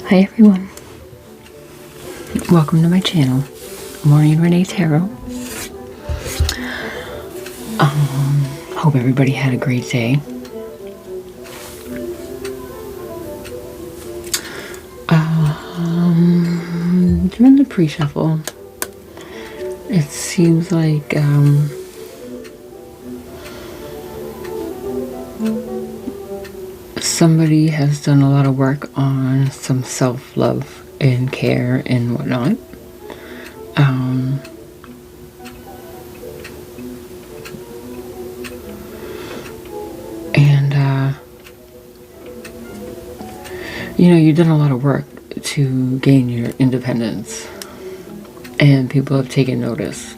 Hi everyone, welcome to my channel, maureenrenetarot. Hope everybody had a great day. During the pre-shuffle, it seems like somebody has done a lot of work on some self-love and care and whatnot. You know, you've done a lot of work to gain your independence, and people have taken notice.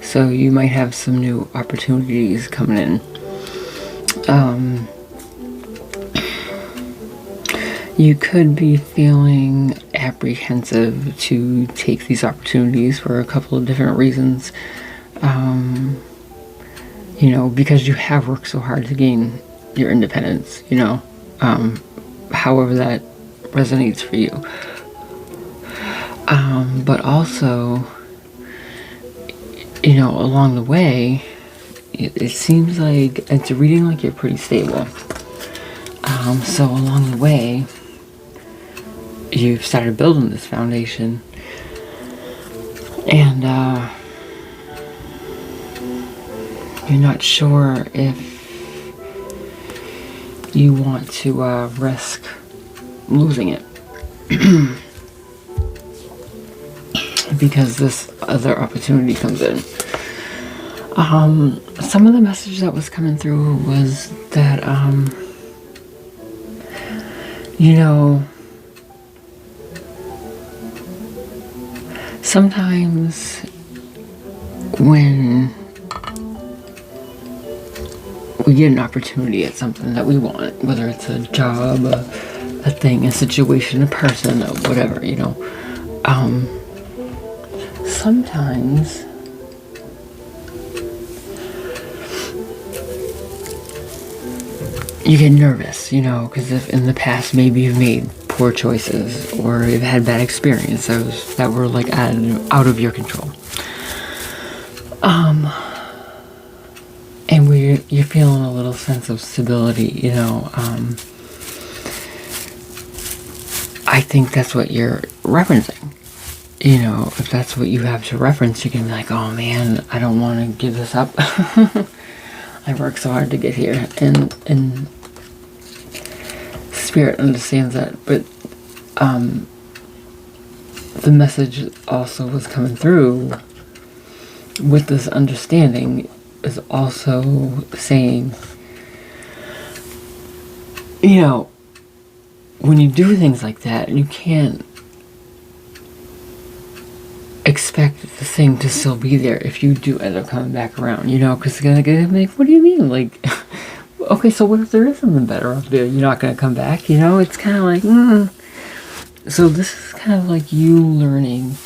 So you might have some new opportunities coming in. You could be feeling apprehensive to take these opportunities for a couple of different reasons. You know, because you have worked so hard to gain your independence, you know, however that resonates for you. But also, you know, along the way, it seems like it's reading like you're pretty stable. So along the way, you've started building this foundation, and you're not sure if you want to risk losing it because this other opportunity comes in. Some of the message that was coming through was that you know, sometimes when we get an opportunity at something that we want, whether it's a job, a thing, a situation, a person, or whatever, you know, sometimes you get nervous, you know, because if in the past maybe you've made poor choices or you've had bad experiences that were like out of your control. And you're feeling a little sense of stability, you know. I think that's what you're referencing. You know, if that's what you have to reference, you can be like, oh man, I don't want to give this up. I worked so hard to get here, and Spirit understands that. But the message also was coming through with this understanding is also saying, you know, when you do things like that, you can't expect the thing to still be there if you do end up coming back around, you know, because it's gonna get like, what do you mean? Like, okay, so what if there is something better up there? You're not gonna come back, you know? It's kind of like, So this is kind of like you learning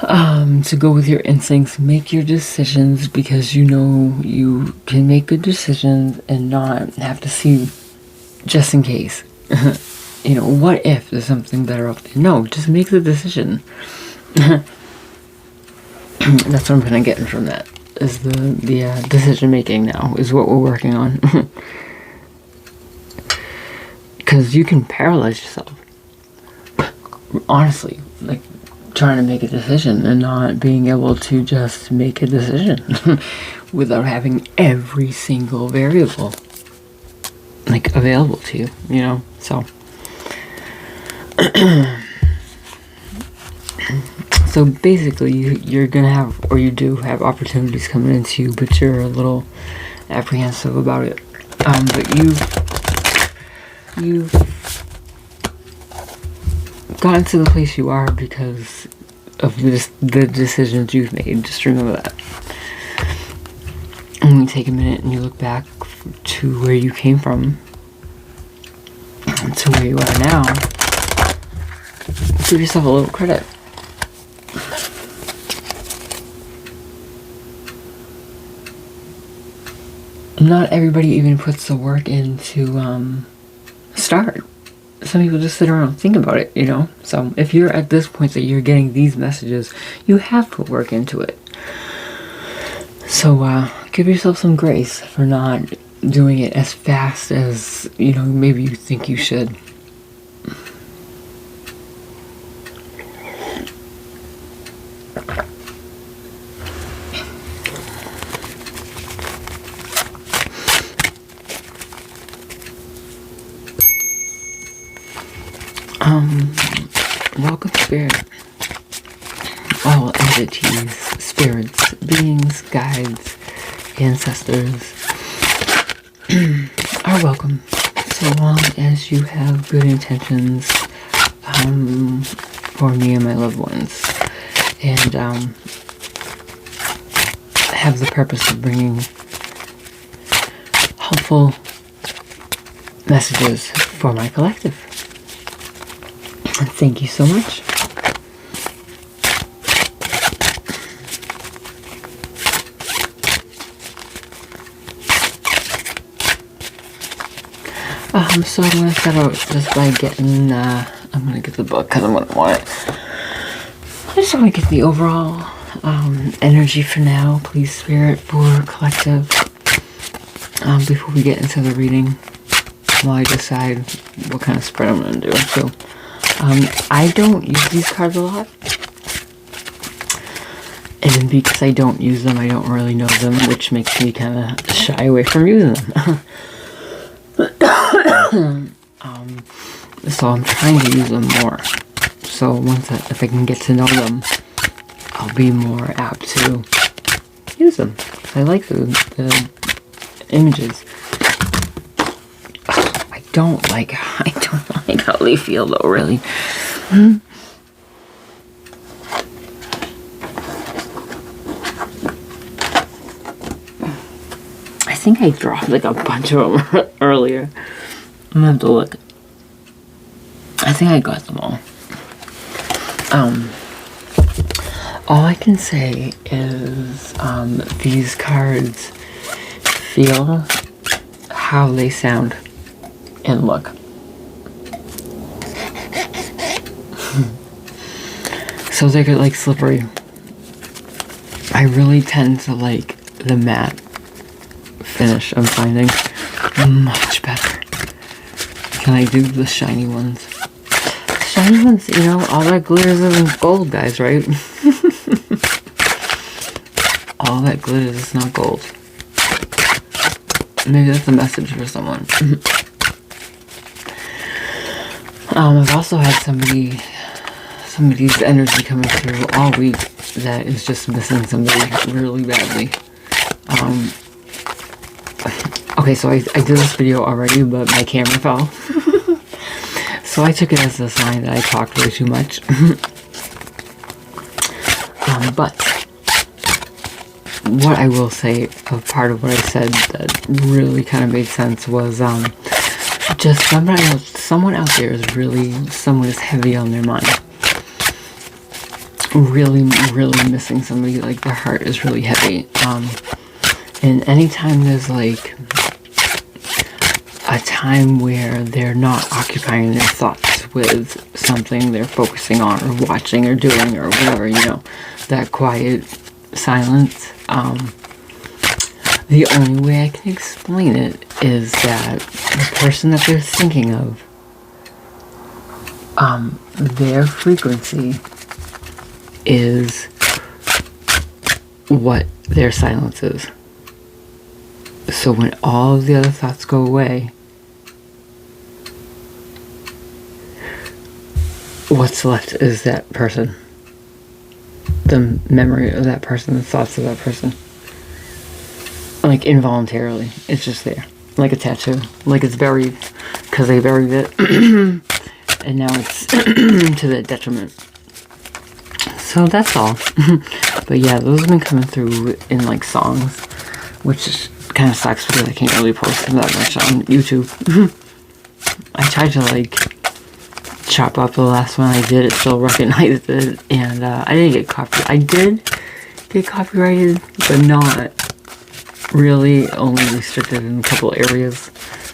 to go with your instincts, make your decisions, because you know you can make good decisions and not have to see just in case. You know, what if there's something better up there? No, just make the decision. That's what I'm kind of getting from that, is the decision making now is what we're working on. Because you can paralyze yourself, honestly, like trying to make a decision and not being able to just make a decision without having every single variable like available to you, you know. So so basically you're gonna have, or you do have, opportunities coming into you, but you're a little apprehensive about it. But you've gotten to the place you are because of the decisions you've made. Just remember that. And when you take a minute and you look back to where you came from to where you are now, give yourself a little credit. Not everybody even puts the work in to start. some people just sit around and think about it, you know? So if you're at this point that you're getting these messages, you have put work into it. So give yourself some grace for not doing it as fast as, you know, maybe you think you should. Welcome, Spirit. All entities, spirits, beings, guides, ancestors are welcome, so long as you have good intentions for me and my loved ones, and have the purpose of bringing helpful messages for my collective. Thank you so much. So I'm going to start out just by getting, I'm going to get the book because I'm going to want it. I just want to get the overall energy for now, please, Spirit, for collective, before we get into the reading, while I decide what kind of spread I'm going to do. So, I don't use these cards a lot, and because I don't use them, I don't really know them, which makes me kind of shy away from using them. So I'm trying to use them more. So if I can get to know them, I'll be more apt to use them. I like the images. I don't like how they feel though, really. I think I dropped like a bunch of them earlier. I'm gonna have to look. I think I got them all. All I can say is these cards feel how they sound and look. So they're like slippery. I really tend to like the matte finish. I'm finding much better. Can I do the shiny ones? Shiny ones, you know, all that glitters isn't gold, guys, right? All that glitters is not gold. Maybe that's a message for someone. I've also had somebody's energy coming through all week that is just missing somebody really badly. Okay, so I did this video already, but my camera fell. So I took it as a sign that I talked way too much. But what I will say, a part of what I said that really kind of made sense was just someone out there is really, someone is heavy on their mind. Really, really missing somebody, like their heart is really heavy. And anytime there's like a time where they're not occupying their thoughts with something they're focusing on or watching or doing or whatever, you know, that quiet silence, the only way I can explain it is that the person that they're thinking of, their frequency is what their silence is. So when all of the other thoughts go away, what's left is that person. The memory of that person, the thoughts of that person. Like involuntarily. It's just there. Like a tattoo. Like it's buried because they buried it. And now it's to the detriment. So that's all. But yeah, those have been coming through in like songs, which kind of sucks because I can't really post them that much on YouTube. I tried to like chop up the last one I did. It still recognized it, and I didn't get copyrighted. I did get copyrighted, but not really. Only restricted in a couple areas.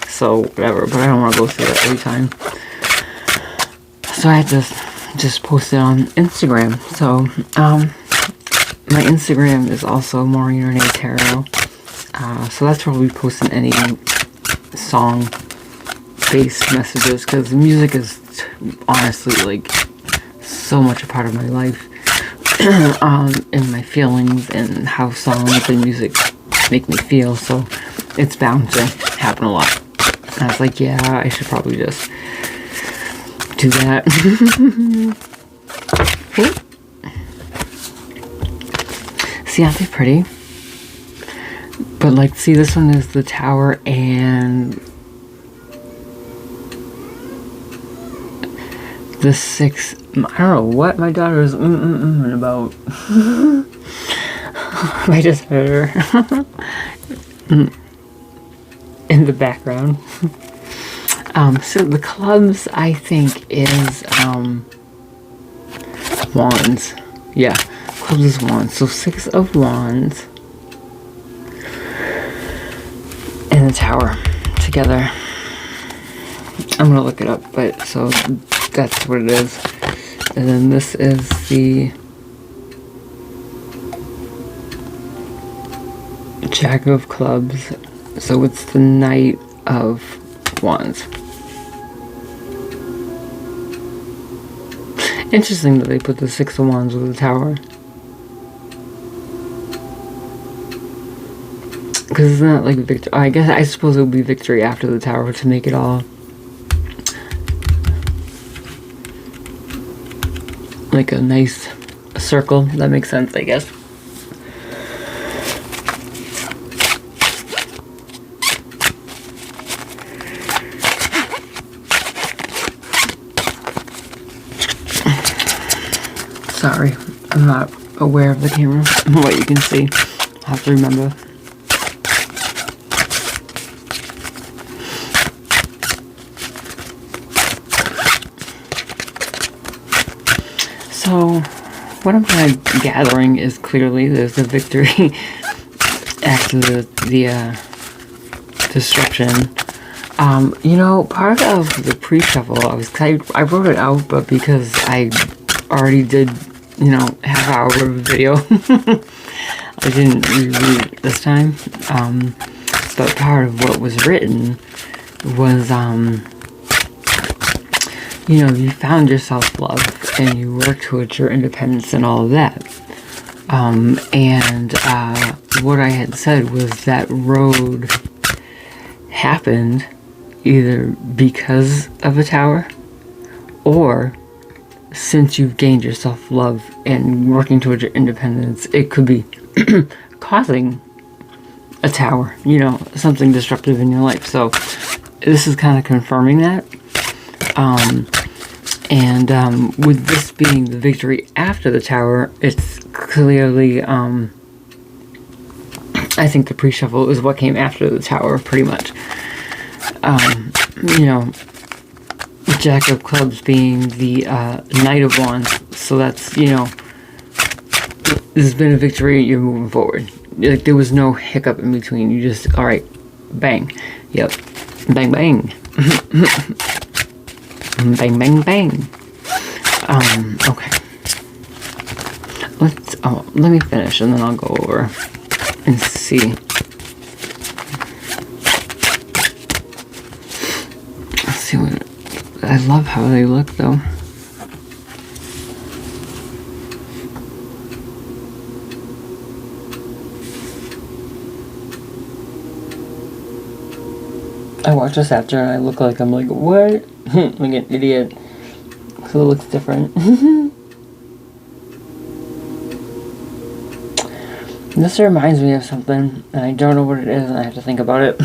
So whatever. But I don't want to go through that every time. So I had to just post it on Instagram. So my Instagram is also maureenrenetarot. So that's where we'll be posting any song-based messages, because music is honestly like so much a part of my life. And my feelings and how songs and music make me feel, so it's bound to happen a lot. And I was like, yeah, I should probably just do that. See, aren't they pretty? But like, see, this one is the Tower and the 6. I don't know what my daughter is about. I just heard her in the background. So the clubs, I think, is Wands. Yeah, clubs is Wands. So 6 of Wands and the Tower together. I'm gonna look it up, but so that's what it is. And then this is the Jack of Clubs. So it's the Knight of Wands. Interesting that they put the 6 of Wands with the Tower. Because it's not like victory. I guess, I suppose it would be victory after the Tower to make it all like a nice circle. That makes sense, I guess. Sorry, I'm not aware of the camera, what you can see. I'll have to remember. So, what I'm kind of gathering is clearly there's a victory after the disruption. You know, part of the pre-shuffle, I wrote it out, but because I already did, you know, half-hour video, I didn't reread it this time. But part of what was written was, you know, you found your self-love and you worked towards your independence and all of that. And what I had said was that road happened either because of a Tower or since you've gained your self-love and working towards your independence, it could be causing a Tower, you know, something disruptive in your life. So this is kind of confirming that. With this being the victory after the Tower, it's clearly, I think the pre-shuffle is what came after the Tower, pretty much. You know, Jack of Clubs being the Knight of Wands, so that's, you know, this has been a victory, you're moving forward. Like, there was no hiccup in between, you just, alright, bang, yep, bang, bang. Bang, bang, bang. Okay. Let me finish and then I'll go over and see. Let's see what, I love how they look though. I watch this after and I look like I'm like, what? Like an idiot. So it looks different. This reminds me of something, and I don't know what it is, and I have to think about it.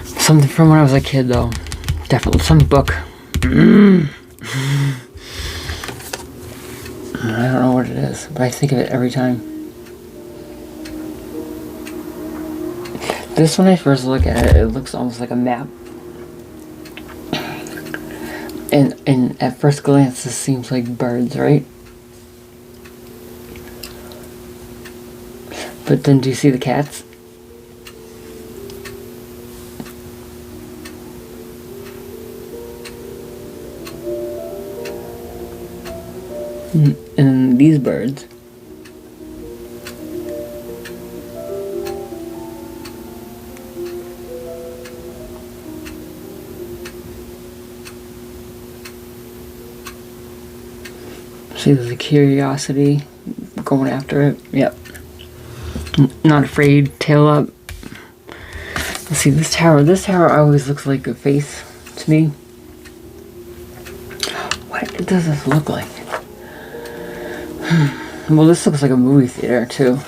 Something from when I was a kid, though. Definitely some book. I don't know what it is, but I think of it every time. This, when I first look at it, it looks almost like a map. And at first glance, this seems like birds, right? But then do you see the cats? And these birds. See, there's a curiosity going after it. Yep. Not afraid, tail up. Let's see, this tower. This tower always looks like a face to me. What does this look like? Well, this looks like a movie theater, too.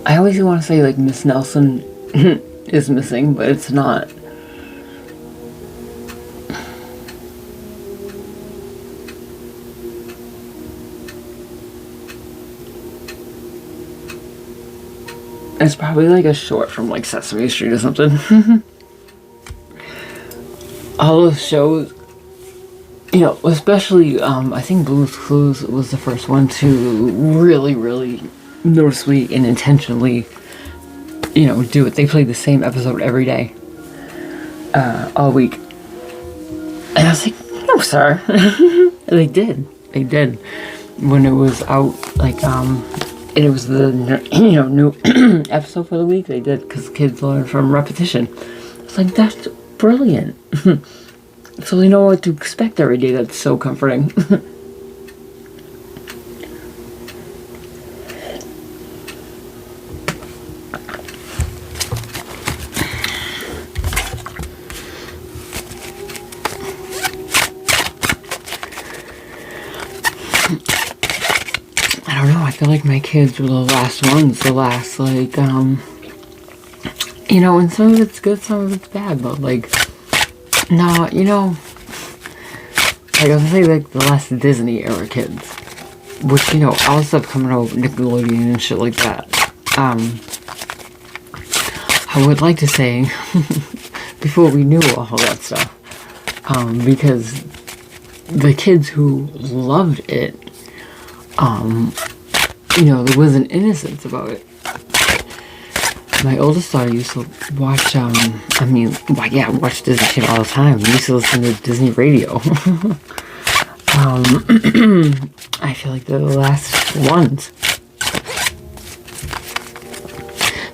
I always want to say, like, Miss Nelson is missing, but it's not. It's probably like a short from like Sesame Street or something. All those shows, you know, especially I think Blue's Clues was the first one to really noticeably and intentionally, you know, do it. They played the same episode every day, all week, and I was like, no, sir. They did. When it was out, like and it was the, you know, new episode for the week. They did, because kids learn from repetition. It's like, that's brilliant. So they know what to expect every day. That's so comforting. I don't know, I feel like my kids were the last ones, like, you know, and some of it's good, some of it's bad, but, like, no, you know, like, I was say, like, the last Disney era kids, which, you know, all the stuff coming out, Nickelodeon and shit like that, I would like to say, before we knew all that stuff, because the kids who loved it, you know, there was an innocence about it. My oldest daughter used to watch, watch Disney Channel all the time. We used to listen to Disney radio. I feel like they're the last ones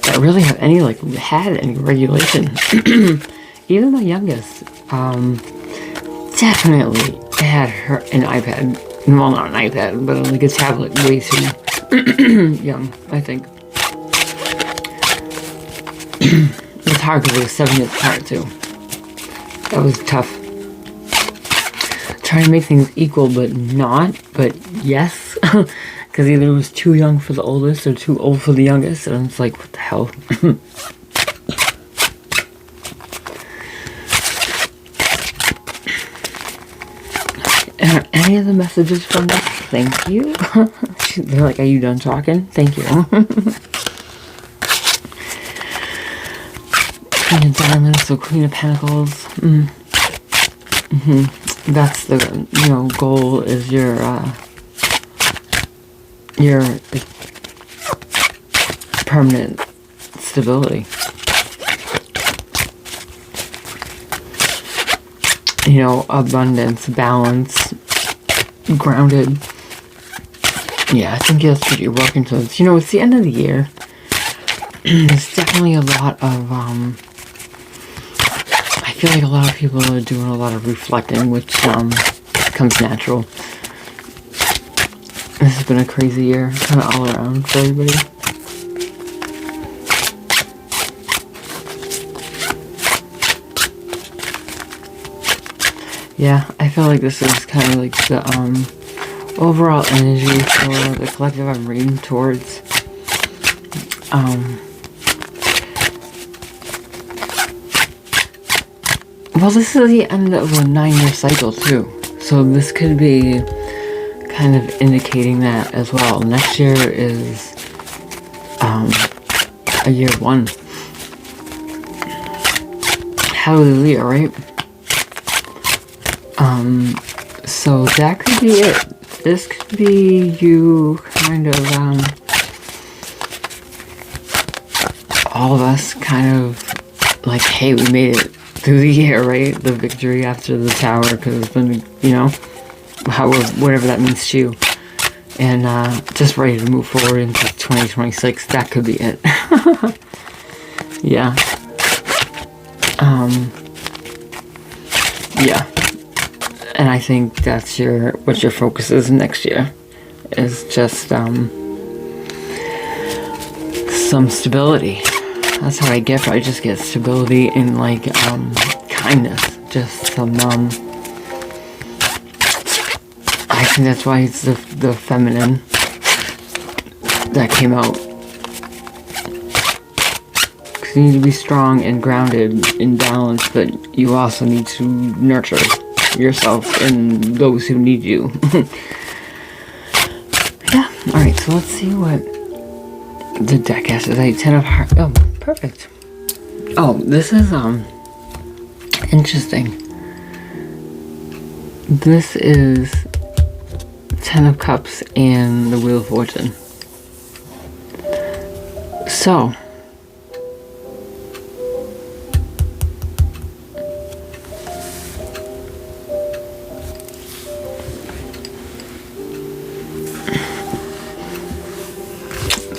that really have any, like, had any regulation. Even my youngest, definitely had an iPad. Well, not an iPad, but like a tablet, way too young, I think. It's hard because it was 7 years apart, too. That was tough. Trying to make things equal, but not, but yes. Because either it was too young for the oldest or too old for the youngest, and it's like, what the hell? Any of the messages from this? Thank you. They're like, are you done talking? Thank you. Queen of Diamonds, so Queen of Pentacles. That's the, you know, goal is your permanent stability. You know, abundance, balance, grounded. Yeah, I think that's what you're working towards. You know, it's the end of the year. There's definitely a lot of, I feel like a lot of people are doing a lot of reflecting, which, comes natural. This has been a crazy year, kind of all around for everybody. Yeah, I feel like this is kind of like the overall energy for the collective I'm reading towards. Well, this is the end of a 9-year cycle too, so this could be kind of indicating that as well. Next year is a year 1. Hallelujah, right? So that could be it. This could be you kind of, all of us kind of like, hey, we made it through the year, right? The victory after the tower, because it's been, you know, whatever that means to you. And just ready to move forward into 2026. That could be it. Yeah. Yeah. And I think that's what your focus is next year. Is just some stability. That's what I get. I just get stability and like kindness. Just some I think that's why it's the feminine that came out. Because you need to be strong and grounded in balance, but you also need to nurture yourself and those who need you. Yeah. Alright, so let's see what the deck has to say. 10 of Hearts. Oh, perfect. Oh, this is interesting. This is 10 of Cups and the Wheel of Fortune. So,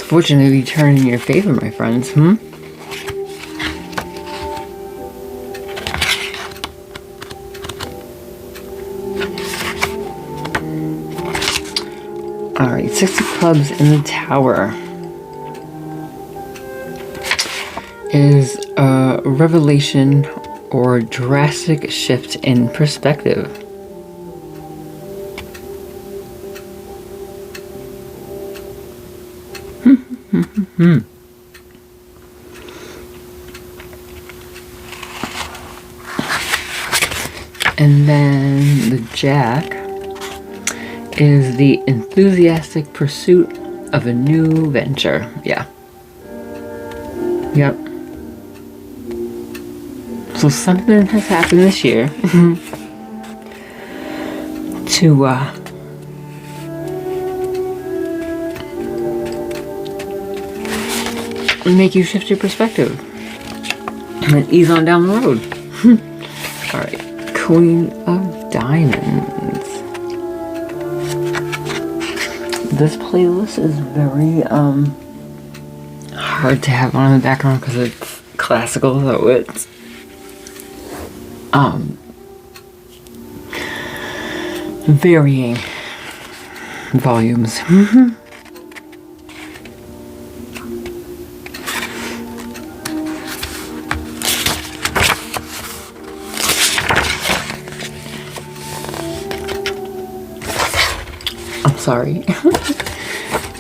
fortunately turn in your favor, my friends. Alright, 6 of Clubs in the Tower is a revelation or drastic shift in perspective. And then the Jack is the enthusiastic pursuit of a new venture. Yeah. Yep. So something has happened this year to make you shift your perspective and ease on down the road. Alright, Queen of Diamonds. This playlist is very hard to have on in the background because it's classical, so it's varying volumes. I'm sorry.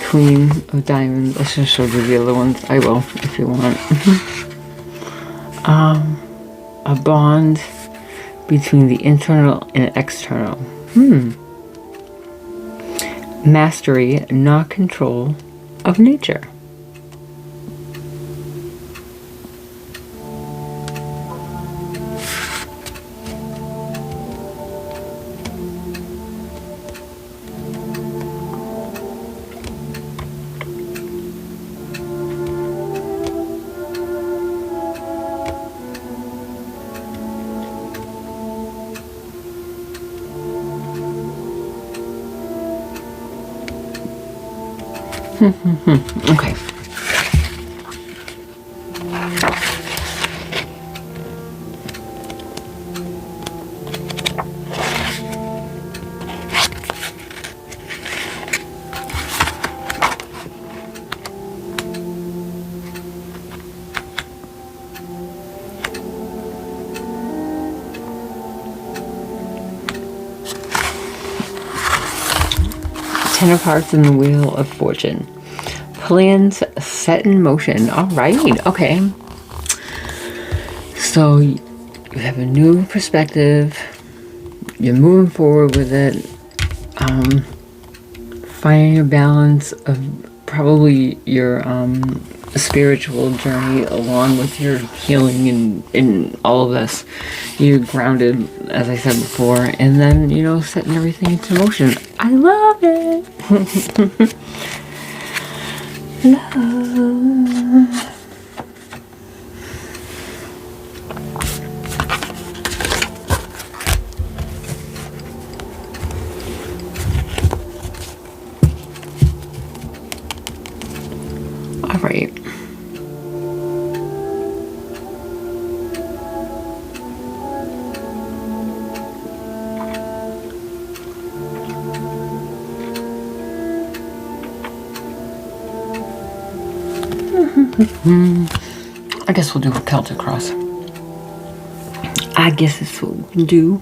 Queen of Diamonds. I should have showed you the other ones. I will, if you want. A bond between the internal and external. Mastery, not control of nature. Okay. Ten of Hearts and the Wheel of Fortune. Plans set in motion. All right. Okay. So you have a new perspective. You're moving forward with it. Finding a balance of probably your spiritual journey along with your healing and in all of this. You're grounded, as I said before, and then, you know, setting everything into motion. I love it. Love. I guess we'll do a Celtic cross. I guess that's what we can do.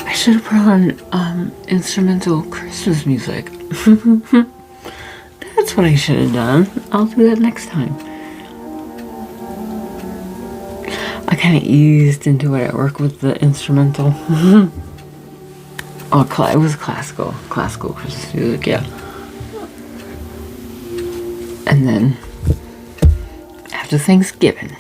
I should have put on instrumental Christmas music. That's what I should have done. I'll do that next time. I kind of eased into it at work with the instrumental. Oh, it was classical Christmas music, yeah. And then after Thanksgiving,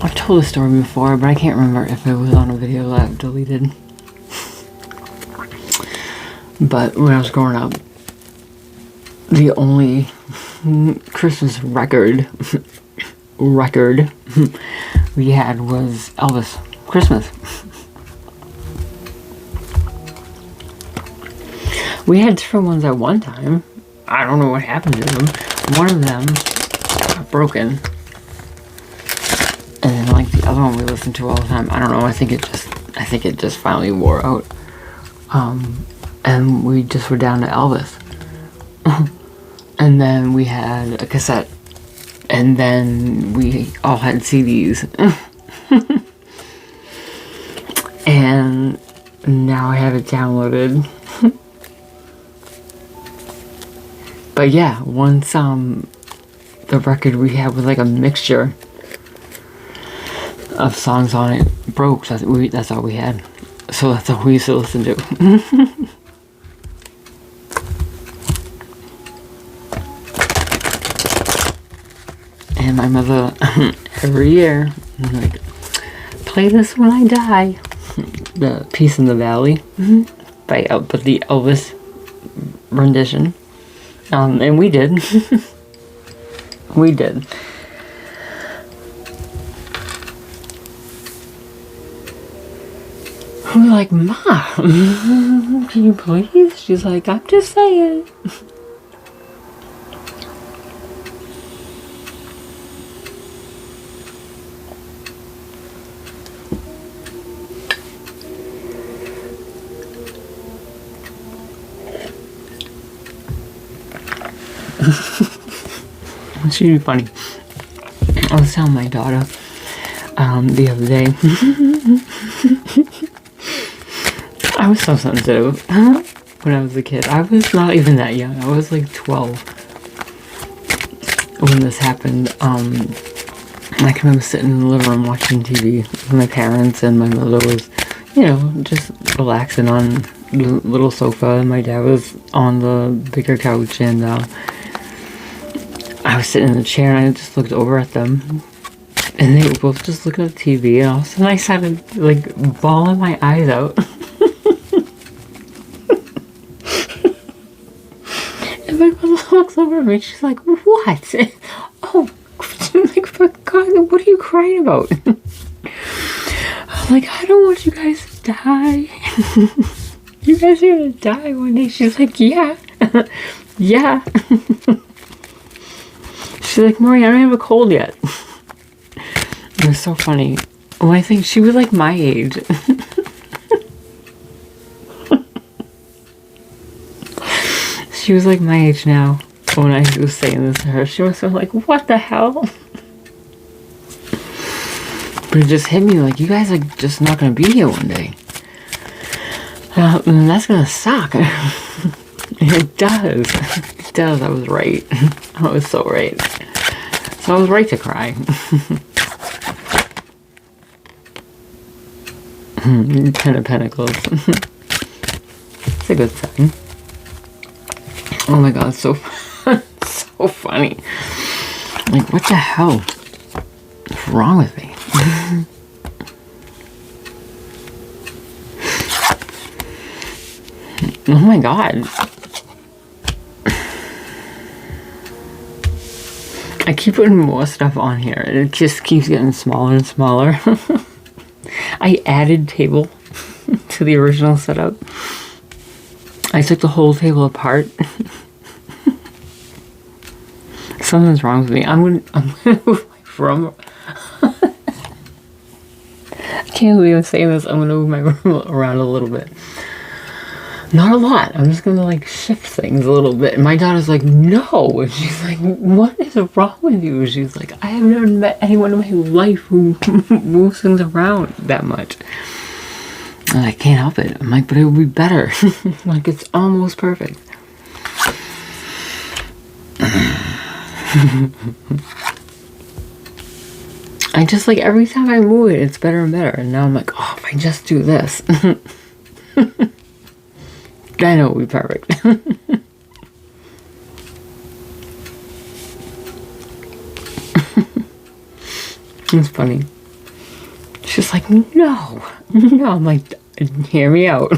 I've told the story before, but I can't remember if it was on a video that I've deleted. But when I was growing up, the only Christmas record we had was Elvis Christmas. We had different ones at one time. I don't know what happened to them. One of them got broken. And then like the other one we listened to all the time, I don't know, I think it just finally wore out. And we just were down to Elvis. And then we had a cassette. And then we all had CDs. And now I have it downloaded. But yeah, once the record we had was like a mixture of songs on it broke, so that's all we had. So that's all we used to listen to. And my mother, every year, like, play this when I die. The Peace in the Valley, but the Elvis rendition. And we did. We did. We're like, Ma, can you please? She's like, I'm just saying. She'd be funny. I was telling my daughter the other day. I was so sensitive when I was a kid. I was not even that young. I was like 12 when this happened. I can remember sitting in the living room watching TV with my parents, and my mother was, just relaxing on the little sofa, and my dad was on the bigger couch, and I was sitting in the chair, and I just looked over at them, and they were both just looking at the TV, and all of a sudden I started like bawling my eyes out. And my mother looks over at me, she's like, what? Oh, like, for God, what are you crying about? I'm like, I don't want you guys to die. You guys are gonna die one day. She's like, yeah. Yeah. She's like, Maureen, I don't have a cold yet. It was so funny. Well, I think she was like my age. She was like my age now. When I was saying this to her, she was so like, what the hell? But it just hit me like, you guys are just not going to be here one day. And that's going to suck. It does. It does. I was right. I was so right. So I was right to cry. 10 of Pentacles. It's a good sign. Oh my God, so so funny. Like, what the hell? What's wrong with me? Oh my God. I keep putting more stuff on here, and it just keeps getting smaller and smaller. I added table to the original setup. I took the whole table apart. Something's wrong with me. I'm gonna move my room. I can't believe I'm saying this. I'm gonna move my room around a little bit. Not a lot. I'm just gonna like shift things a little bit. And my daughter's like, no. And she's like, what is wrong with you? And she's like, I have never met anyone in my life who moves things around that much. And I can't help it. I'm like, but it would be better. Like, it's almost perfect. I just like, every time I move it, it's better and better. And now I'm like, oh, if I just do this. I know it would be perfect. It's funny. She's like, no. No, I'm like, hear me out.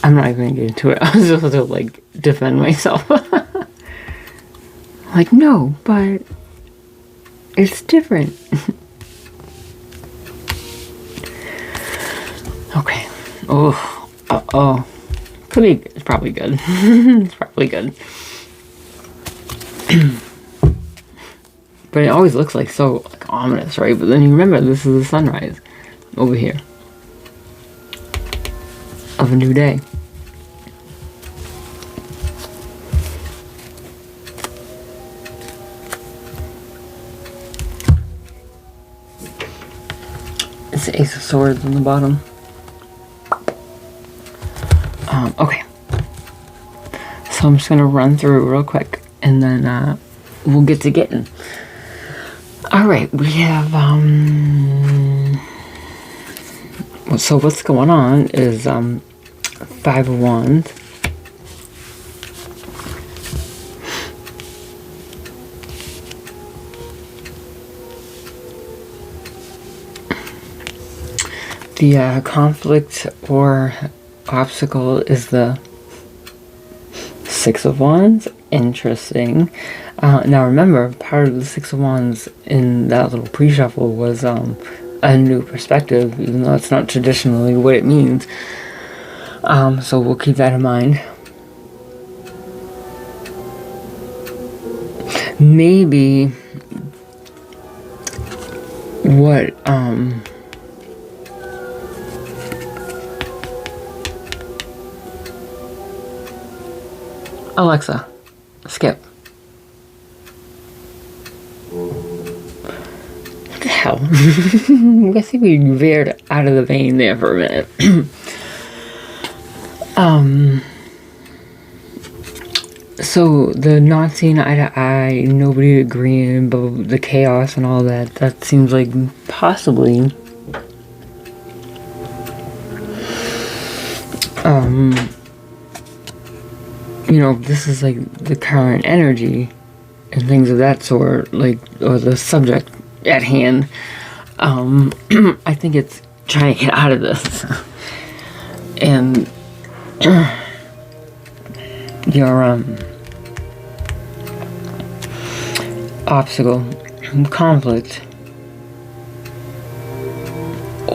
I'm not even gonna get into it. I was supposed to like defend myself. Like, no, but it's different. Okay. Oh, uh-oh. Could be, it's probably good. It's probably good. But it always looks like so like ominous, right? But then you remember, this is the sunrise over here of a new day. It's the Ace of Swords on the bottom. Okay. So I'm just going to run through real quick, and then we'll get to getting. Alright, we have, so what's going on is, Five of Wands. The conflict or obstacle is the Six of Wands. Interesting. Now remember, part of the Six of Wands in that little pre-shuffle was a new perspective, even though it's not traditionally what it means. So we'll keep that in mind. Maybe what Alexa, skip. What the hell? I think we veered out of the vein there for a minute. So the not seeing eye to eye, nobody agreeing, but the chaos and all that, that seems like possibly you know, this is like the current energy and things of that sort, like, or the subject at hand. I think it's trying to get out of this. And your obstacle, conflict,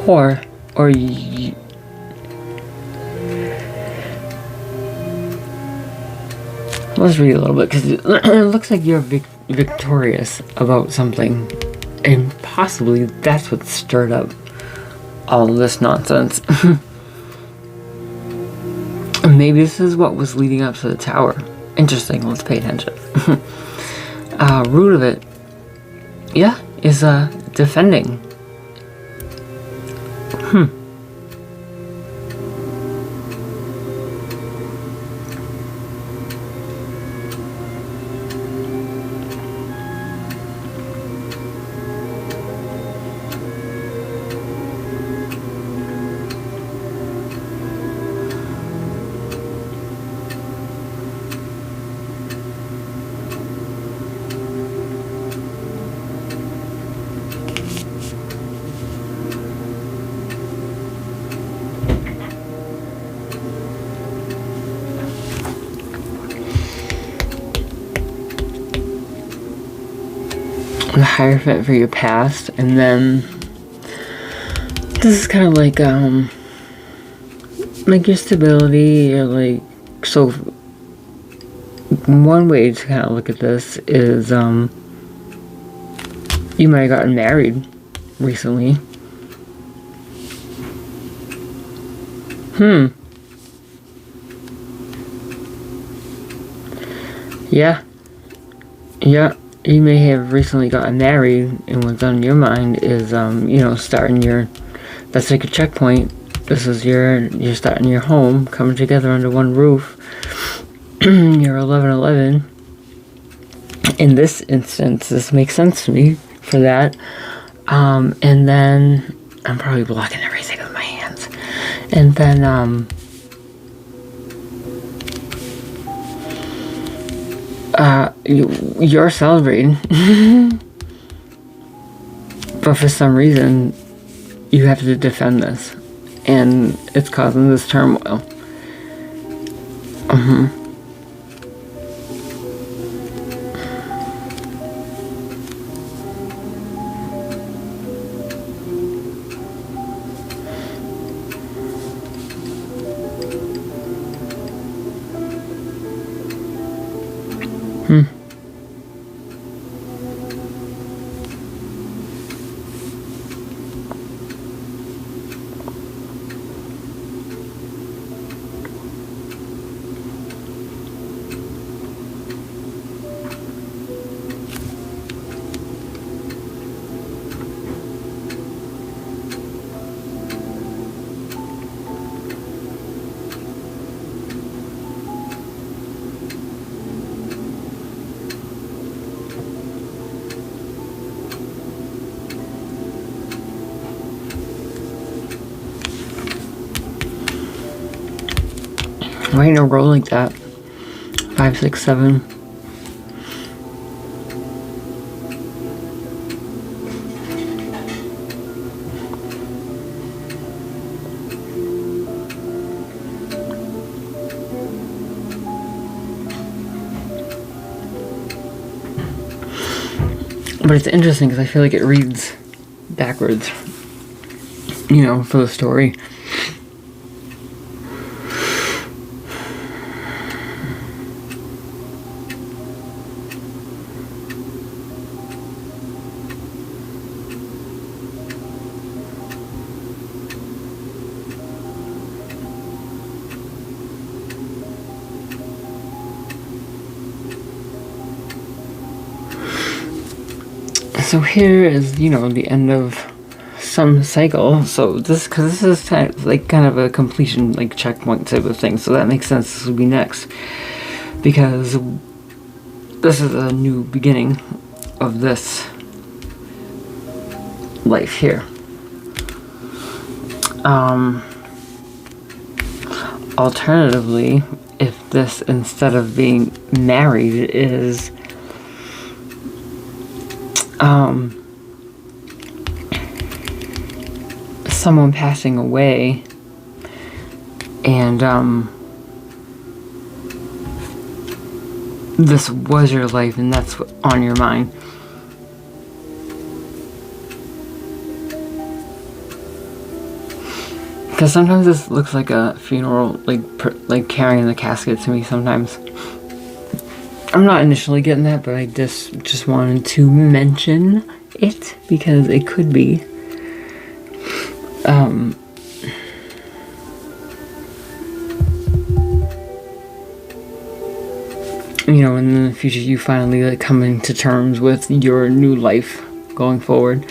or let's read a little bit, because it looks like you're victorious about something, and possibly that's what stirred up all of this nonsense. Maybe this is what was leading up to the tower. Interesting, let's pay attention. Root of it, yeah, is defending. the Hierophant for your past, and then this is kind of like your stability, or like, so one way to kind of look at this is you might have gotten married recently. Yeah, you may have recently gotten married, and what's on your mind is, you know, starting your, that's like a checkpoint. This is you're starting your home, coming together under one roof. You're 11/11. In this instance, this makes sense to me for that. And then, I'm probably blocking everything with my hands. And then, you're celebrating. But for some reason, you have to defend this. And it's causing this turmoil. Why ain't no roll like that? 5, 6, 7. But it's interesting because I feel like it reads backwards, you know, for the story. So here is, you know, the end of some cycle. So this, because this is kind of a completion, like checkpoint type of thing. So that makes sense. This will be next, because this is a new beginning of this life here. Alternatively, if this, instead of being married, is someone passing away, and this was your life, and that's on your mind. Because sometimes this looks like a funeral, like carrying the casket to me sometimes. I'm not initially getting that, but I just wanted to mention it because it could be. You know, in the future you finally like coming to terms with your new life going forward.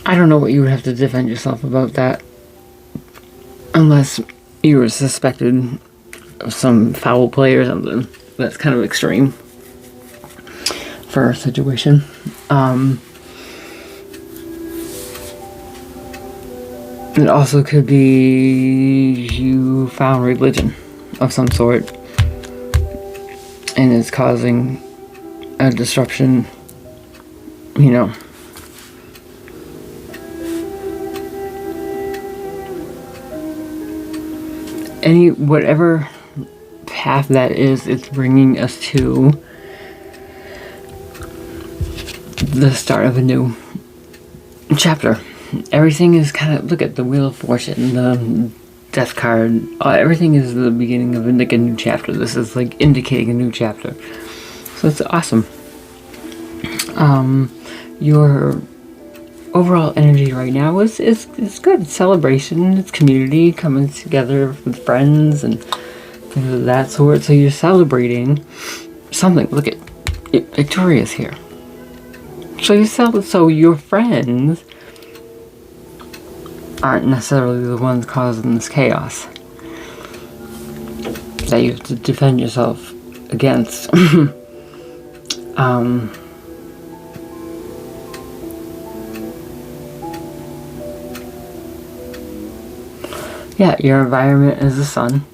I don't know what you would have to defend yourself about that, unless you were suspected of some foul play or something. That's kind of extreme for our situation. It also could be you found religion of some sort and it's causing a disruption, you know. Whatever path that is, it's bringing us to the start of a new chapter. Everything is kind of, look at the Wheel of Fortune, the Death card, everything is the beginning of like a new chapter. This is like indicating a new chapter. So it's awesome. Your overall energy right now is good. It's celebration, it's community, coming together with friends and things of that sort. So you're celebrating something. Look at Victoria's here. So your friends aren't necessarily the ones causing this chaos that you have to defend yourself against. Yeah, your environment is the sun.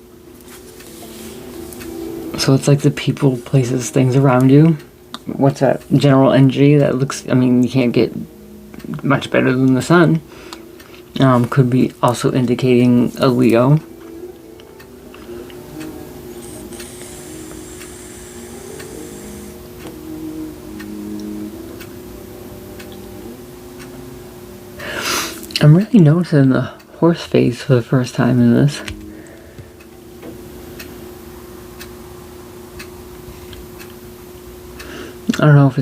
So it's like the people, places, things around you. What's that general energy that looks, I mean, you can't get much better than the sun. Could be also indicating a Leo. I'm really noticing the horse face for the first time in this. I don't know if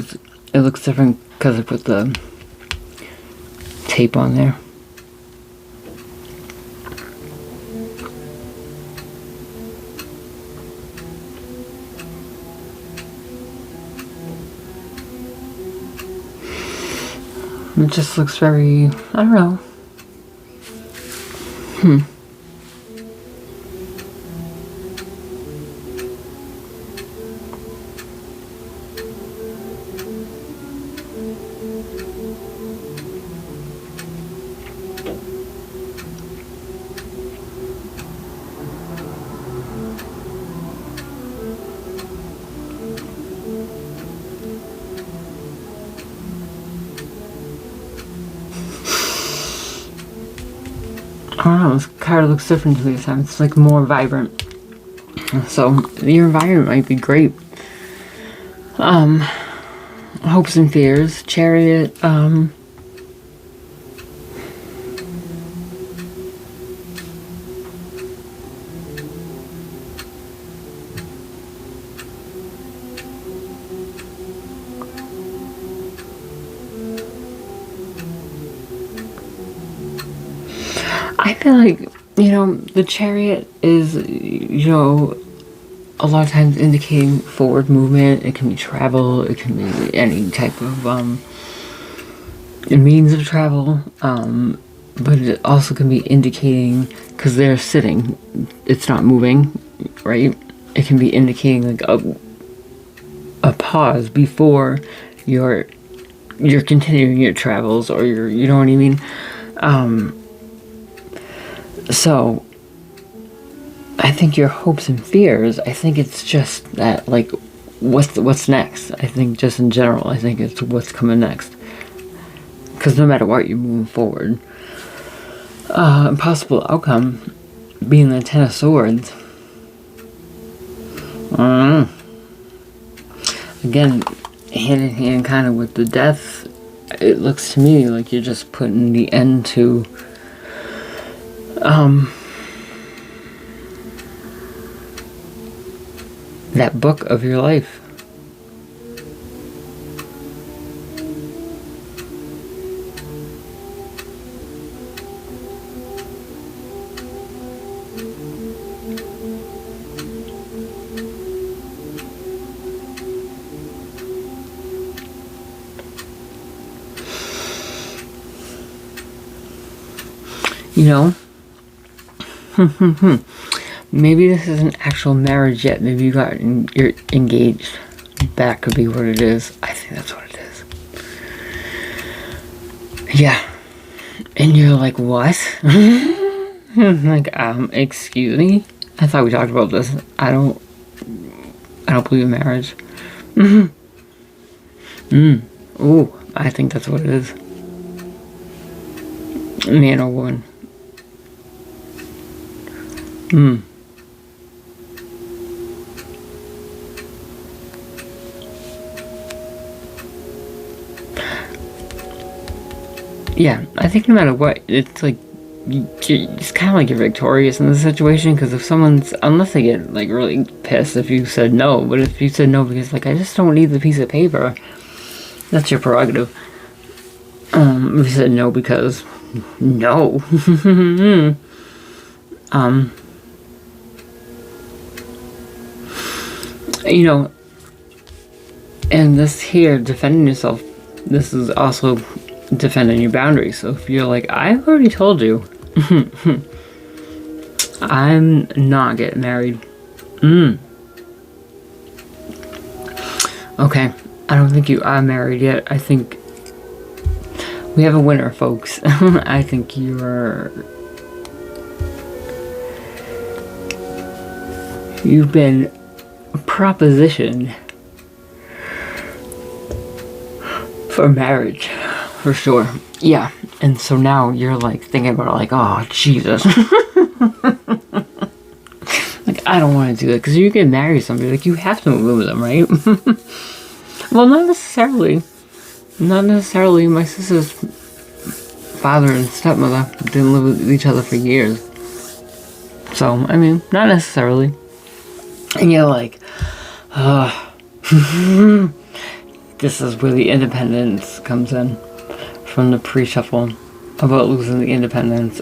it looks different because I put the tape on there. It just looks very, I don't know. I don't know, this card looks different to me this time. It's like more vibrant. So your environment might be great. Hopes and fears, Chariot, I feel like, you know, the Chariot is, you know, a lot of times indicating forward movement. It can be travel, it can be any type of means of travel, but it also can be indicating, because they're sitting, it's not moving, right? It can be indicating like a pause before you're continuing your travels, or you know what I mean? So I think your hopes and fears, I think it's just that, like, what's next? I think just in general, I think it's what's coming next. Because no matter what, you're moving forward. Possible outcome being the Ten of Swords. Again, hand in hand kind of with the Death, it looks to me like you're just putting the end to that book of your life. You know, maybe this isn't actual marriage yet. Maybe you're engaged. That could be what it is. I think that's what it is. Yeah. And you're like, what? Like, excuse me? I thought we talked about this. I don't believe in marriage. Ooh, I think that's what it is. Man or woman. Yeah, I think no matter what, it's like, it's kind of like you're victorious in this situation, because if someone's, unless they get like really pissed if you said no, but if you said no because like, I just don't need the piece of paper, that's your prerogative. If you said no because, no. You know, and this here, defending yourself, this is also defending your boundaries. So if you're like, I've already told you, I'm not getting married. Okay, I don't think you are married yet. I think we have a winner, folks. I think you've been propositioned for marriage, for sure. Yeah, and so now you're like thinking about it like, oh, Jesus. Like, I don't want to do that, because you get married to somebody, like, you have to move with them, right? Well, not necessarily. Not necessarily. My sister's father and stepmother didn't live with each other for years. So, I mean, not necessarily. And you're like, this is where the independence comes in. From the pre-shuffle about losing the independence.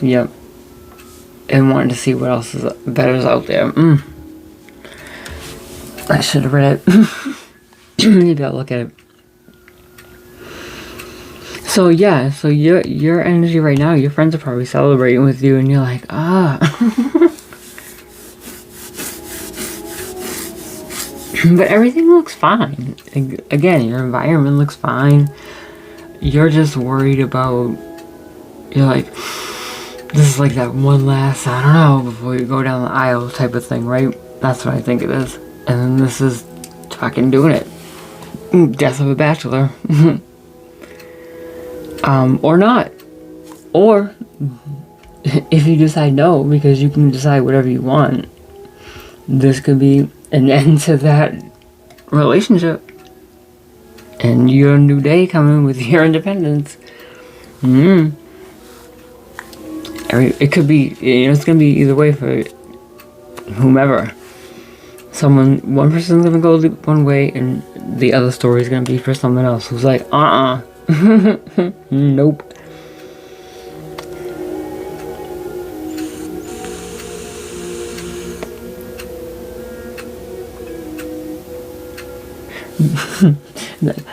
Yep. And wanting to see what else is better is out there. I should have read it. Maybe I'll look at it. So yeah, so your energy right now, your friends are probably celebrating with you, and you're like, But everything looks fine. Again, your environment looks fine. You're just worried about, you're like, this is like that one last, I don't know, before you go down the aisle type of thing, right? That's what I think it is. And then this is fucking doing it. Death of a bachelor. Or not. Or, if you decide no, because you can decide whatever you want, this could be an end to that relationship. And your new day coming with your independence. It could be, it's going to be either way for whomever. One person's going to go one way, and the other story is going to be for someone else who's like, nope.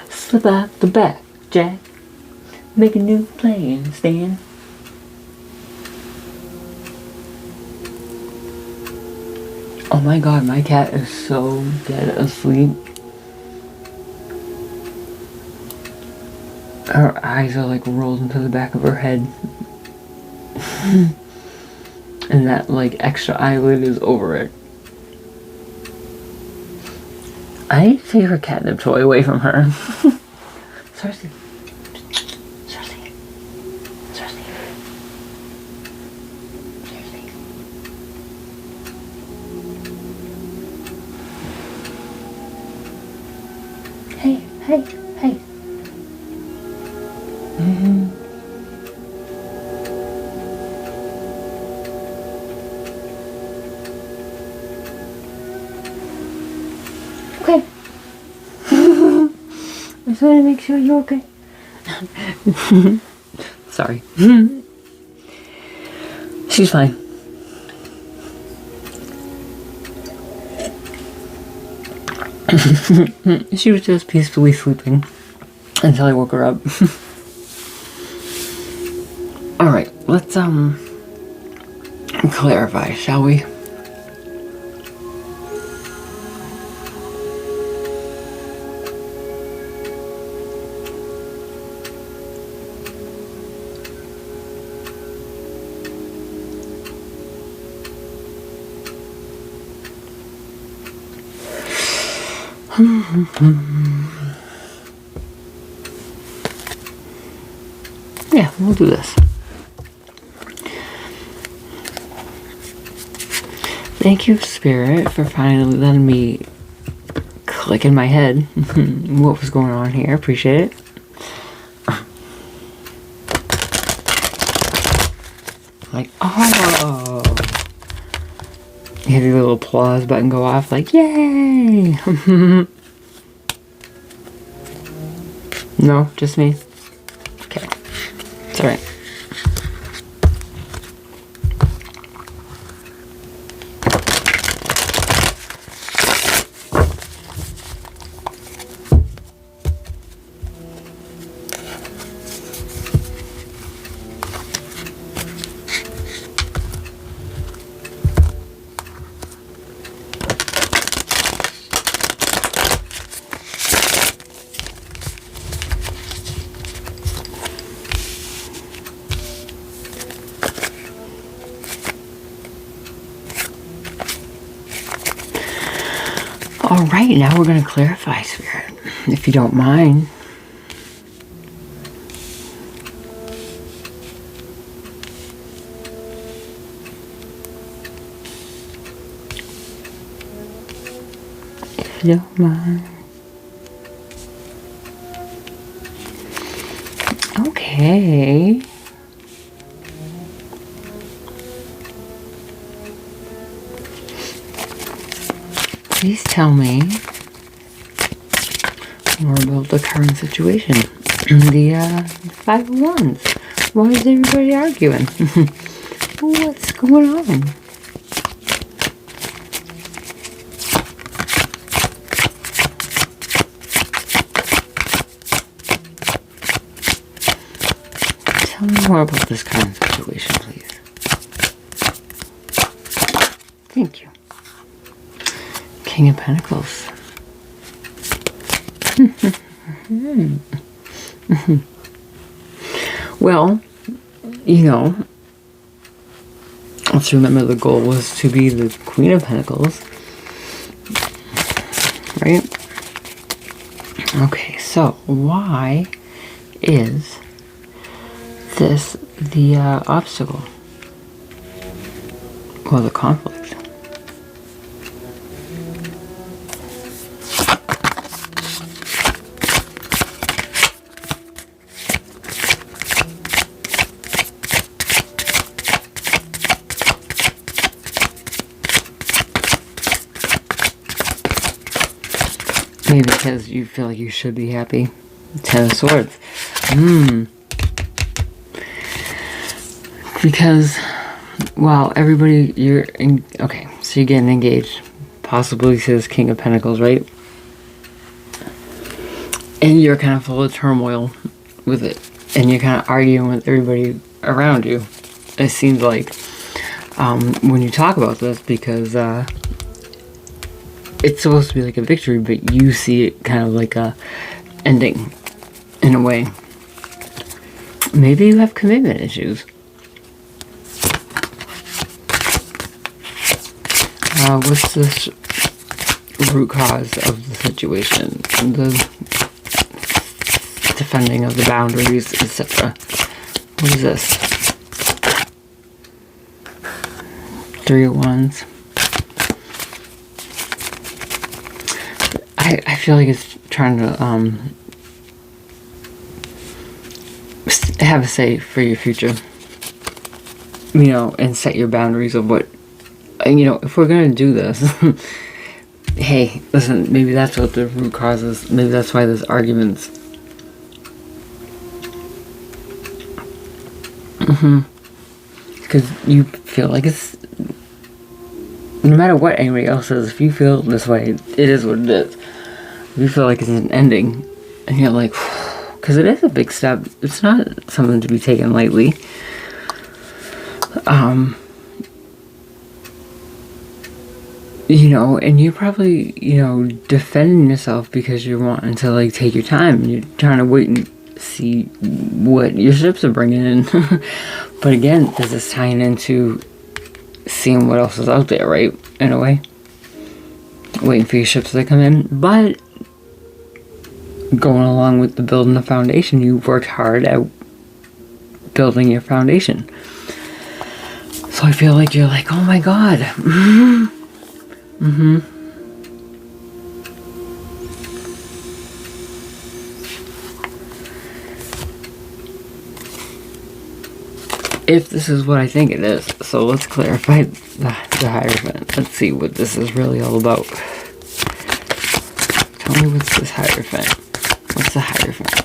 Slip out the back, Jack. Make a new plan, Stan. Oh my god, my cat is so dead asleep. Her eyes are like rolled into the back of her head. And that like extra eyelid is over it. I need to take her catnip toy away from her. Cersei. Cersei. Cersei. Cersei. Hey, hey, hey. Okay. I just want to make sure you're okay. Sorry. She's fine. She was just peacefully sleeping until I woke her up. Alright, let's clarify, shall we? Yeah, we'll do this. Thank you, Spirit, for finally letting me click in my head what was going on here. Appreciate it. Like, oh. You have your little applause button go off, like, yay! No, just me? Okay. It's alright. Alright, now we're going to clarify, Spirit, if you don't mind. If you don't mind. Okay. Please tell me more about the current situation. The Five of Wands. Why is everybody arguing? What's going on? Tell me more about this current situation, please. Thank you. King of Pentacles. Well, you know, let's remember the goal was to be the Queen of Pentacles. Right? Okay, so why is this the obstacle? Or the conflict? Maybe because you feel like you should be happy. Ten of Swords. Because, well, everybody, okay, so you're getting engaged. Possibly says King of Pentacles, right? And you're kind of full of turmoil with it. And you're kind of arguing with everybody around you. It seems like, when you talk about this, because, it's supposed to be like a victory, but you see it kind of like a ending, in a way. Maybe you have commitment issues. What's this root cause of the situation? The defending of the boundaries, etc. What is this? Three of Wands. I feel like it's trying to have a say for your future, you know, and set your boundaries of what, you know, if we're gonna do this. Hey, listen, maybe that's what the root cause is. Maybe that's why there's arguments. Because you feel like it's, no matter what anybody else says, if you feel this way, it is what it is. If you feel like it's an ending, and you're like, because it is a big step. It's not something to be taken lightly. You know, and you're probably, you know, defending yourself because you're wanting to, like, take your time. And you're trying to wait and see what your ships are bringing in. But again, this is tying into seeing what else is out there, right? In a way. Waiting for your ships to come in. But going along with the building the foundation. You've worked hard at building your foundation. So I feel like you're like, oh my God. If this is what I think it is. So let's clarify the Hierophant. Let's see what this is really all about. Tell me what's this Hierophant. What's the Hierophant?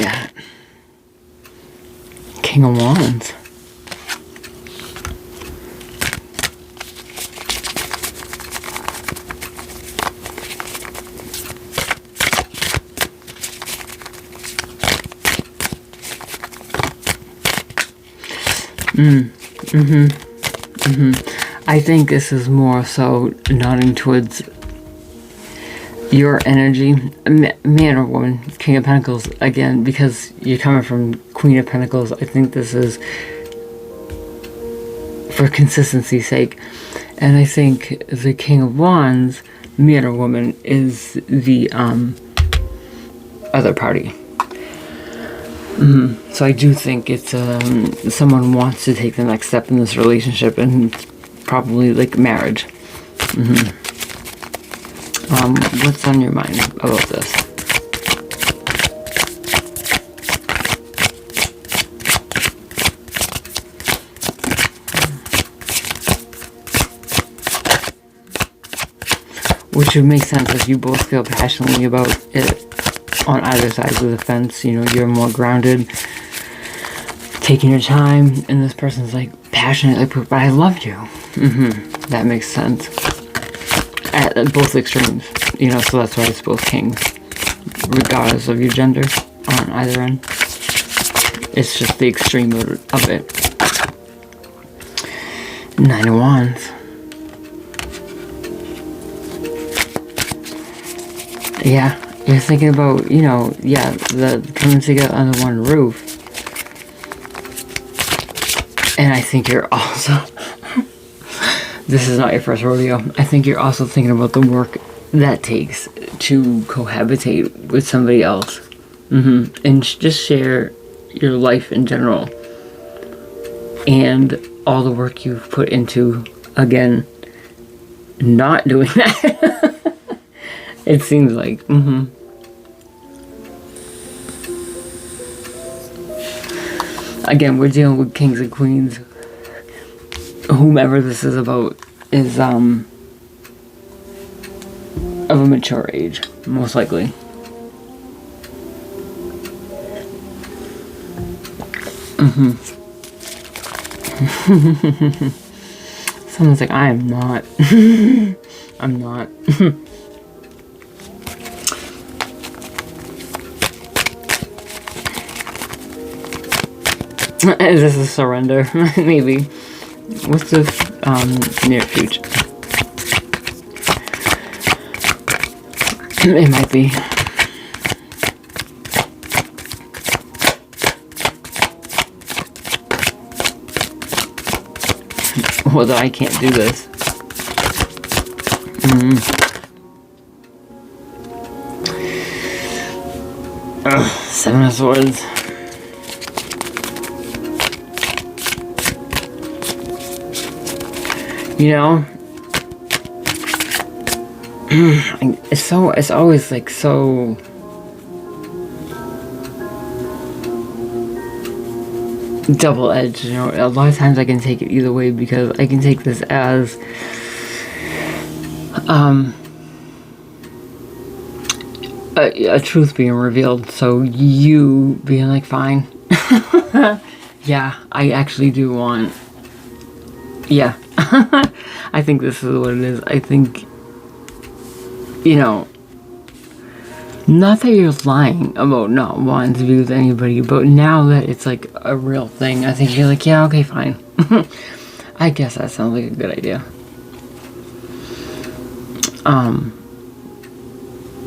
Yeah. King of Wands. I think this is more so nodding towards your energy, man or woman, King of Pentacles, again, because you're coming from Queen of Pentacles. I think this is for consistency's sake. And I think the King of Wands, man or woman, is the other party. So I do think it's someone wants to take the next step in this relationship, and probably like marriage. What's on your mind about this? Which would make sense if you both feel passionately about it on either side of the fence. You know, you're more grounded, taking your time, and this person's like passionate, like, but I love you. That makes sense. At both extremes, you know, so that's why it's both kings, regardless of your gender on either end. It's just the extreme of it. 9 of Wands. Yeah, you're thinking about, you know, yeah, the coming together under one roof. And I think you're also, this is not your first rodeo, I think you're also thinking about the work that takes to cohabitate with somebody else. And just share your life in general. And all the work you've put into, again, not doing that. It seems like, Again, we're dealing with kings and queens. Whomever this is about is, of a mature age, most likely. Someone's like, I am not. I'm not. Is this a surrender? Maybe. What's the near future? It might be. Although I can't do this. 7 of Swords. You know, it's always like so double-edged, you know. A lot of times I can take it either way, because I can take this as a truth being revealed, so you being like, fine. Yeah, I actually do want, yeah. I think this is what it is. I think, you know, not that you're lying about not wanting to be with anybody, but now that it's like a real thing, I think you're like, yeah, okay, fine. I guess that sounds like a good idea.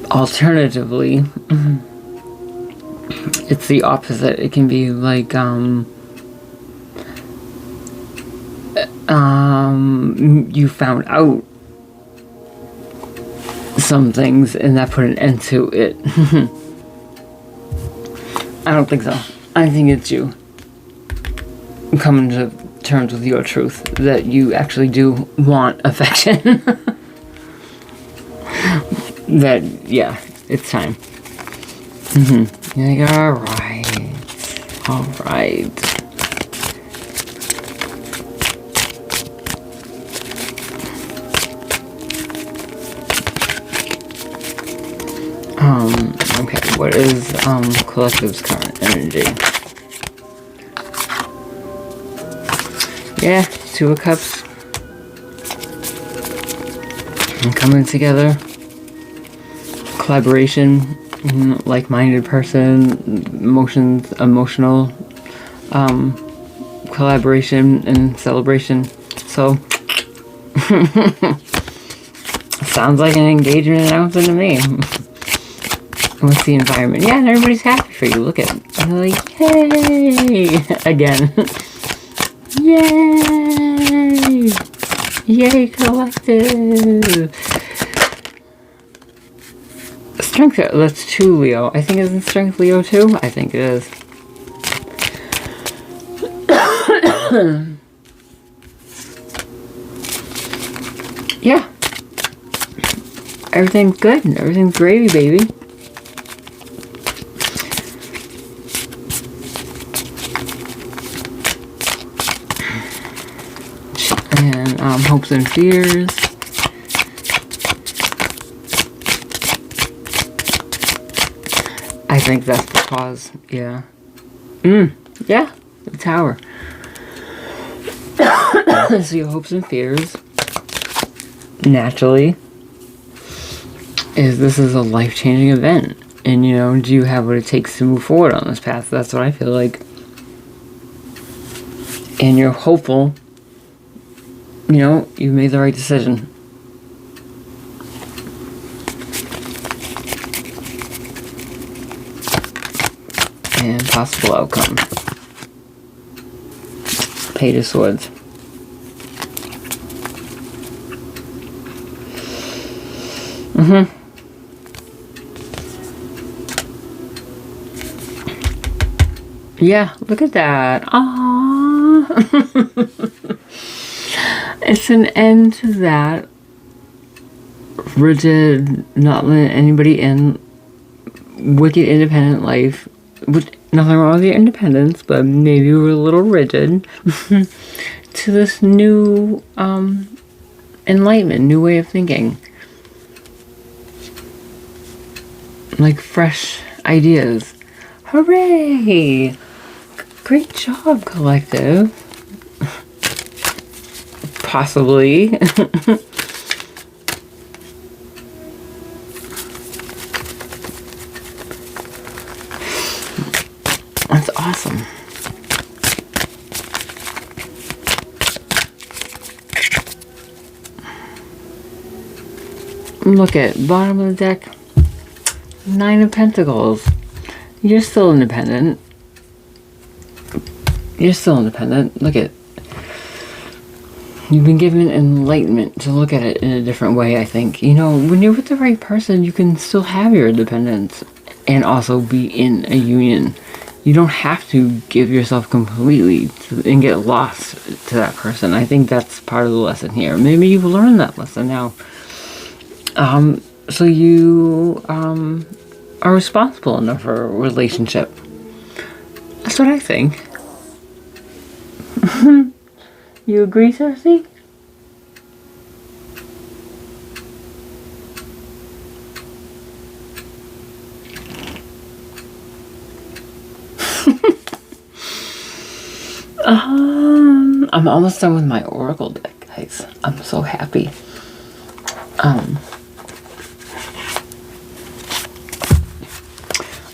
Alternatively, it's the opposite. It can be like, you found out some things and that put an end to it. I don't think so. I think it's you coming to terms with your truth that you actually do want affection. That, yeah, it's time. You're like, alright. Okay, what is collective's current energy? Yeah, Two of Cups. And coming together. Collaboration, like-minded person, emotional collaboration and celebration. So sounds like an engagement announcement to me. What's the environment? Yeah, and everybody's happy for you. Look at it. They're like, hey! Again. Yay! Yay, collective! Strength, that's 2 Leo. I think isn't Strength Leo too? I think it is. Yeah. Everything's good. Everything's gravy, baby. And hopes and fears. I think that's the cause. Yeah. Yeah. The Tower. So your hopes and fears, naturally, this is a life-changing event. And, do you have what it takes to move forward on this path? That's what I feel like. And you're hopeful, you made the right decision. And possible outcome. Page of Swords. Yeah, look at that. Aww. It's an end to that rigid, not letting anybody in, wicked independent life. Which, nothing wrong with your independence, but maybe you were a little rigid. To this new enlightenment, new way of thinking. Like fresh ideas. Hooray! Great job, collective. Possibly. That's awesome. Look at bottom of the deck. 9 of Pentacles. You're still independent. You're still independent. Look at. You've been given enlightenment to look at it in a different way, I think. When you're with the right person, you can still have your independence and also be in a union. You don't have to give yourself completely and get lost to that person. I think that's part of the lesson here. Maybe you've learned that lesson now. So you are responsible enough for a relationship. That's what I think. You agree, Cersei? I'm almost done with my Oracle deck, guys. I'm so happy. I'm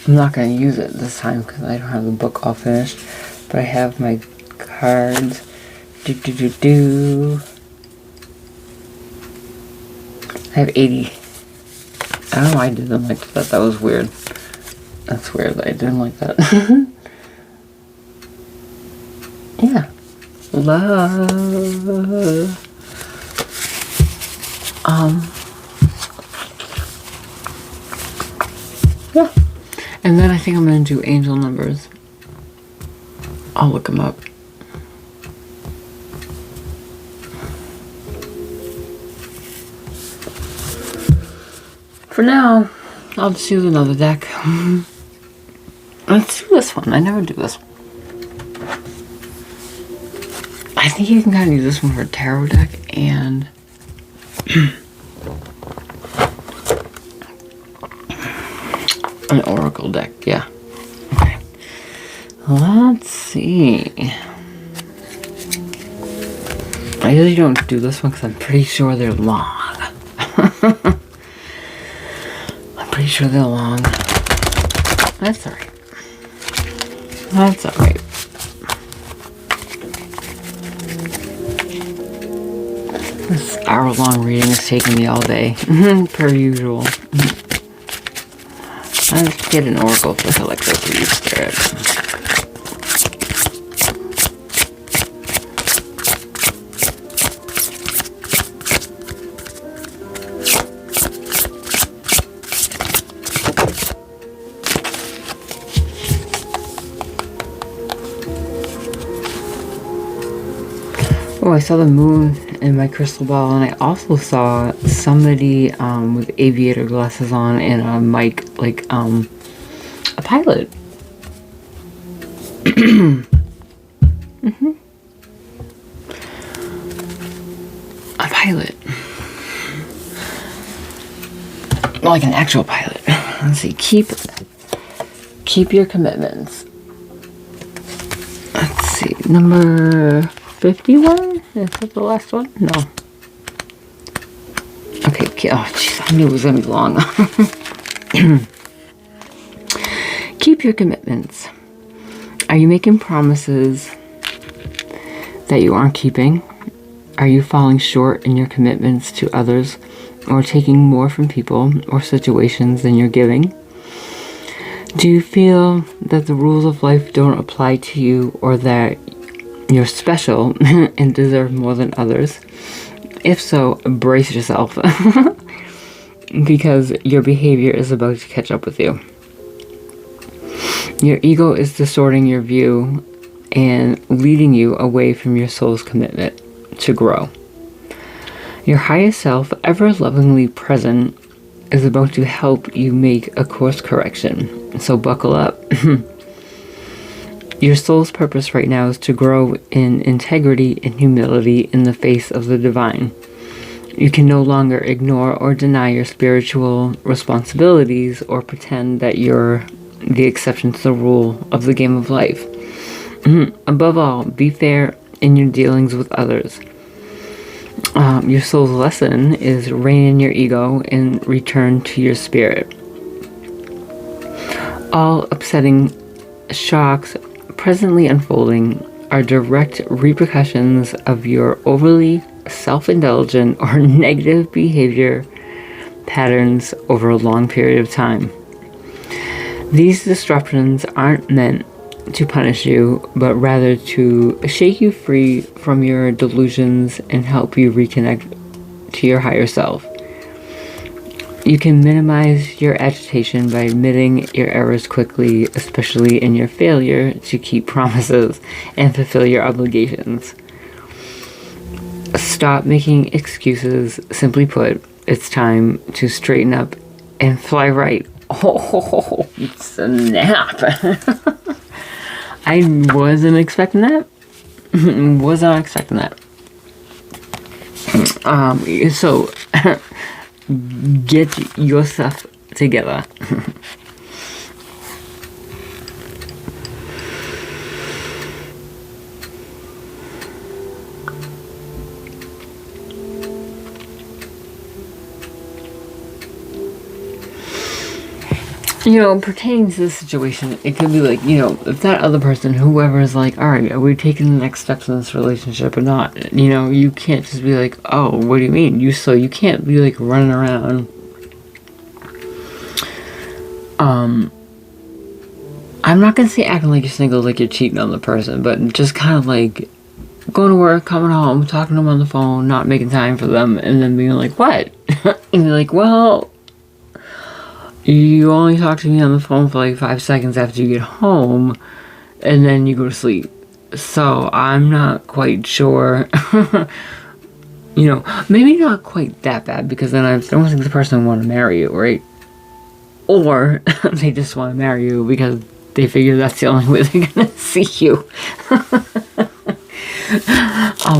not going to use it this time because I don't have the book all finished. But I have my cards. I have 80. I don't know why I didn't like that. That was weird. That's weird that I didn't like that. Yeah. Love. Yeah. And then I think I'm going to do angel numbers. I'll look them up. For now, I'll just use another deck. Let's do this one. I never do this one. I think you can kind of use this one for a tarot deck and an oracle deck. Yeah. Okay. Let's see. I usually don't do this one because I'm pretty sure they're long. I'm pretty sure they're long. That's alright. That's alright. This hour-long reading is taking me all day, per usual. Let's get an oracle for collector, please, Spirit. Oh, I saw the moon in my crystal ball, and I also saw somebody with aviator glasses on and a mic, like a pilot. A pilot. Like an actual pilot. Let's see. Keep your commitments. Let's see. Number 51? Is that the last one? No. Okay. Oh, jeez. I knew it was going to be long. Keep your commitments. Are you making promises that you aren't keeping? Are you falling short in your commitments to others, or taking more from people or situations than you're giving? Do you feel that the rules of life don't apply to you, or that you're special and deserve more than others? If so, brace yourself because your behavior is about to catch up with you. Your ego is distorting your view and leading you away from your soul's commitment to grow. Your highest self, ever lovingly present, is about to help you make a course correction. So buckle up. Your soul's purpose right now is to grow in integrity and humility in the face of the divine. You can no longer ignore or deny your spiritual responsibilities or pretend that you're the exception to the rule of the game of life. Above all, be fair in your dealings with others. Your soul's lesson is rein in your ego and return to your spirit. All upsetting shocks presently unfolding are direct repercussions of your overly self-indulgent or negative behavior patterns over a long period of time. These disruptions aren't meant to punish you, but rather to shake you free from your delusions and help you reconnect to your higher self. You can minimize your agitation by admitting your errors quickly, especially in your failure to keep promises and fulfill your obligations. Stop making excuses. Simply put, it's time to straighten up and fly right. Oh, snap. I wasn't expecting that. Was not expecting that. So, get yourself together. you know, pertaining to this situation, it could be like, you know, if that other person, whoever is like, all right, are we taking the next steps in this relationship or not? You know, you can't just be like, oh, what do you mean? You can't be like running around. I'm not gonna say acting like you're single, like you're cheating on the person, but just kind of like going to work, coming home, talking to them on the phone, not making time for them, and then being like, what? And you're like, well, you only talk to me on the phone for like 5 seconds after you get home, and then you go to sleep. So I'm not quite sure. You know, maybe not quite that bad, because then I don't think the person will want to marry you, right? Or they just want to marry you because they figure that's the only way they're gonna see you.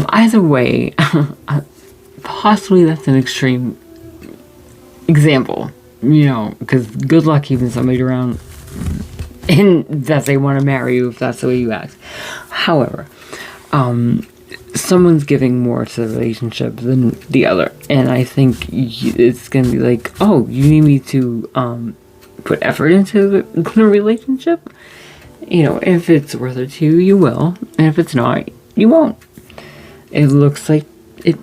Either way, possibly that's an extreme example, you know, because good luck keeping somebody around and that they want to marry you if that's the way you act. However, someone's giving more to the relationship than the other, and I think it's gonna be like, oh, you need me to put effort into the relationship. You know, if it's worth it to you, you will, and if it's not, you won't. It looks like it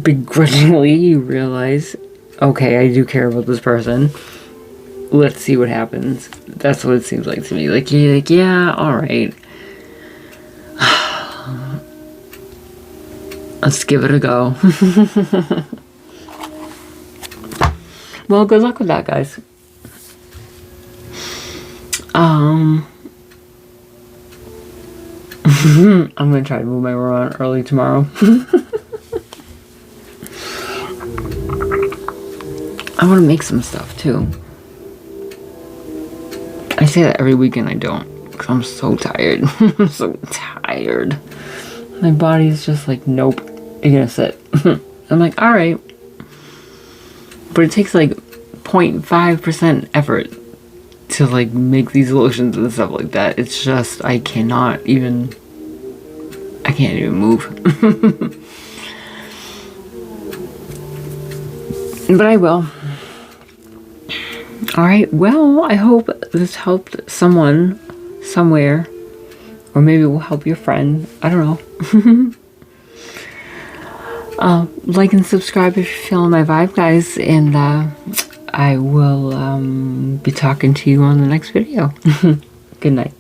begrudgingly you realize, okay, I do care about this person. Let's see what happens. That's what it seems like to me. Like, you're like, yeah, alright. Let's give it a go. Well, good luck with that, guys. I'm gonna try to move my around early tomorrow. I want to make some stuff too. I say that every weekend, I don't, because I'm so tired. I'm so tired. My body's just like, nope, you're gonna sit. I'm like, alright. But it takes like 0.5% effort to like make these lotions and stuff like that. It's just, I can't even move. But I will. Alright, well, I hope this helped someone, somewhere. Or maybe it will help your friend. I don't know. Like and subscribe if you're feeling my vibe, guys. And I will be talking to you on the next video. Good night.